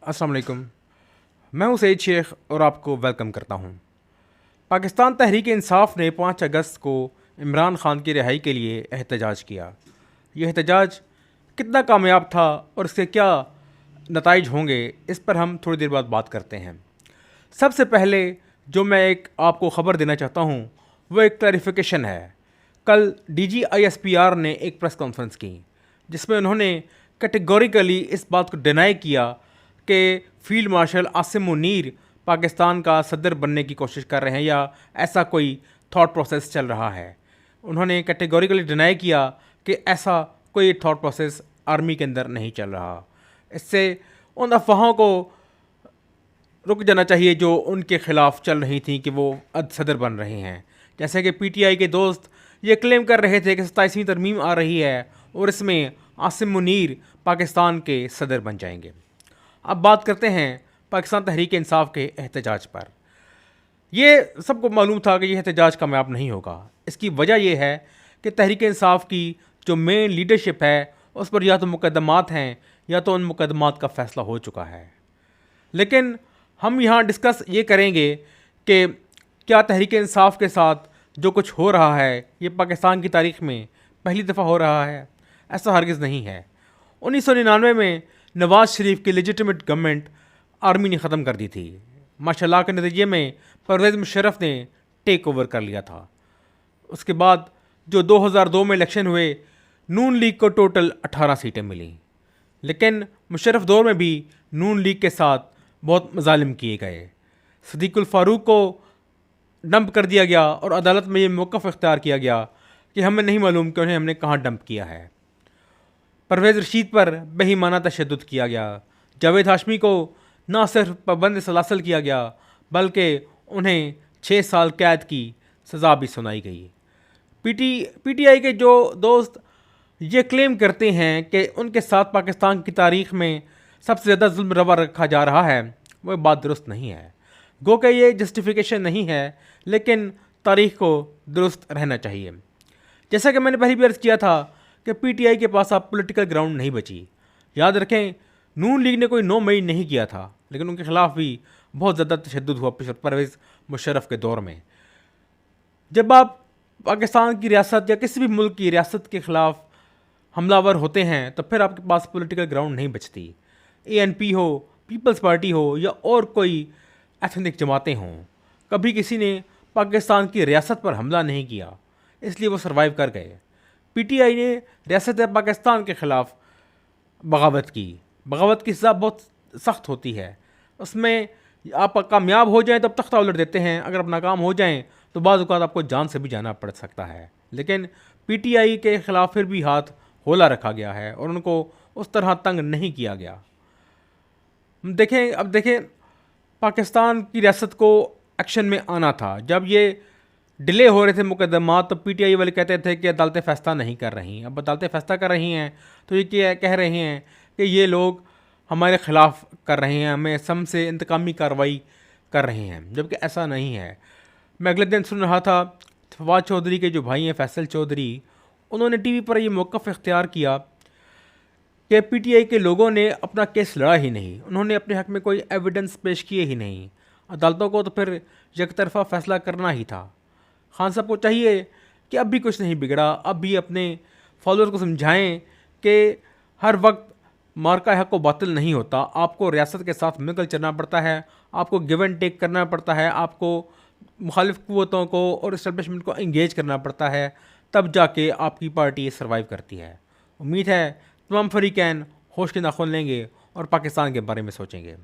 अस्सलाम वालेकुम। मैं हूं सईद शेख और आपको वेलकम करता हूं। पाकिस्तान तहरीक इंसाफ ने 5 अगस्त को इमरान खान की रिहाई के लिए एहतजाज किया। यह एहतजाज कितना कामयाब था और इसके क्या नताइज होंगे, इस पर हम थोड़ी देर बाद बात करते हैं। सबसे पहले जो मैं आपको ख़बर देना चाहता हूं वो एक क्लैरिफिकेशन है। कल DGISPR ने एक प्रेस कॉन्फ्रेंस की जिसमें उन्होंने कैटेगोरिकली इस बात को डिनाई किया कि फील्ड मार्शल आसिम मुनीर पाकिस्तान का सदर बनने की कोशिश कर रहे हैं या ऐसा कोई थॉट प्रोसेस चल रहा है। उन्होंने कैटेगोरिकली डिनाई किया कि ऐसा कोई थॉट प्रोसेस आर्मी के अंदर नहीं चल रहा। इससे उन अफवाहों को रुक जाना चाहिए जो उनके ख़िलाफ़ चल रही थी कि वो सदर बन रहे हैं। जैसे कि PTI के दोस्त ये क्लेम कर रहे थे कि 27वीं तरमीम आ रही है और इसमें आसिम मुनीर पाकिस्तान के सदर बन जाएंगे। अब बात करते हैं पाकिस्तान तहरीक इंसाफ के एहतजाज पर। ये सबको मालूम था कि यह एहतजाज कामयाब नहीं होगा। इसकी वजह यह है कि तहरीक इंसाफ की जो मेन लीडरशिप है उस पर या तो मुकदमात हैं या तो उन मुकदमात का फ़ैसला हो चुका है। लेकिन हम यहाँ डिस्कस ये करेंगे कि क्या तहरीक इंसाफ के साथ जो कुछ हो रहा है ये पाकिस्तान की तारीख़ में पहली दफ़ा हो रहा है। ऐसा हरगिज़ नहीं है। 1999 में नवाज़ शरीफ की लेजिटिमेट गवर्नमेंट आर्मी ने ख़त्म कर दी थी। माशाल्लाह के नतीजे में परवेज़ मुशर्रफ ने टेक ओवर कर लिया था। उसके बाद जो 2002 में इलेक्शन हुए, नून लीग को टोटल 18 सीटें मिली। लेकिन मुशर्रफ दौर में भी नून लीग के साथ बहुत मजालिम किए गए। सदीकुल फ़ारूक को डंप कर दिया गया और अदालत में ये मौक़िफ़ इख्तियार किया गया कि हमें नहीं मालूम कि उन्हें हमने कहाँ डंप किया है। परवेज़ रशीद पर बेईमाना तशद्दुद किया गया। जावेद हाशमी को न सिर्फ पाबंद सलासल किया गया बल्कि उन्हें 6 साल कैद की सज़ा भी सुनाई गई। PTI के जो दोस्त ये क्लेम करते हैं कि उनके साथ पाकिस्तान की तारीख़ में सबसे ज़्यादा जुल्म रवा रखा जा रहा है, वह बात दुरुस्त नहीं है। गो कि ये जस्टिफिकेशन नहीं है, लेकिन तारीख़ को दुरुस्त रहना चाहिए। जैसा कि मैंने पहले भी अर्ज़ किया था कि PTI के पास अब पॉलिटिकल ग्राउंड नहीं बची। याद रखें, नून लीग ने कोई 9 मई नहीं किया था, लेकिन उनके ख़िलाफ़ भी बहुत ज़्यादा तशद्दुद हुआ परवेज़ मुशर्रफ के दौर में। जब आप पाकिस्तान की रियासत या किसी भी मुल्क की रियासत के ख़िलाफ़ हमलावर होते हैं तो फिर आपके पास पॉलिटिकल ग्राउंड नहीं बचती। ANP हो, पीपल्स पार्टी हो या और कोई एथनिक जमातें हों, कभी किसी ने पाकिस्तान की रियासत पर हमला नहीं किया, इसलिए वो सर्वाइव कर गए। PTI ने रियासत पाकिस्तान के ख़िलाफ़ बगावत की। बगावत की सज़ा बहुत सख्त होती है। उसमें आप कामयाब हो जाएं तब तख्ता उलट देते हैं, अगर आप नाकाम हो जाएं तो बाज़ औक़ात आपको जान से भी जाना पड़ सकता है। लेकिन PTI के ख़िलाफ़ फिर भी हाथ होला रखा गया है और उनको उस तरह तंग नहीं किया गया। अब देखें पाकिस्तान की रियासत को एक्शन में आना था। जब ये डिले हो रहे थे मुकदमात तो PTI वाले कहते थे कि अदालतें फ़ैसला नहीं कर रही। अब अदालतें फ़ैसला कर रही हैं तो ये क्या कह रहे हैं कि ये लोग हमारे ख़िलाफ़ कर रहे हैं, हमें सम से इंतकामी कार्रवाई कर रहे हैं, जबकि ऐसा नहीं है। मैं अगले दिन सुन रहा था फवाद चौधरी के जो भाई हैं फैसल चौधरी, उन्होंने TV पर यह मौक़िफ़ इख्तियार किया कि PTI के लोगों ने अपना केस लड़ा ही नहीं, उन्होंने अपने हक़ में कोई एविडेंस पेश किए ही नहीं। अदालतों को तो फिर यकतरफ़ा फ़ैसला करना ही था। खान साहब को चाहिए कि अब भी कुछ नहीं बिगड़ा, अब भी अपने फॉलोअर को समझाएं कि हर वक्त मार्का हक़ को बातिल नहीं होता। आपको रियासत के साथ मिलकर चलना पड़ता है, आपको गिव एंड टेक करना पड़ता है, आपको मुखालिफ क़ुव्वतों को और इस्टेब्लिशमेंट को इंगेज करना पड़ता है, तब जाके आपकी पार्टी सर्वाइव करती है। उम्मीद है तमाम फ़रीक़ैन होश के नाख़ुन लेंगे और पाकिस्तान के बारे में सोचेंगे।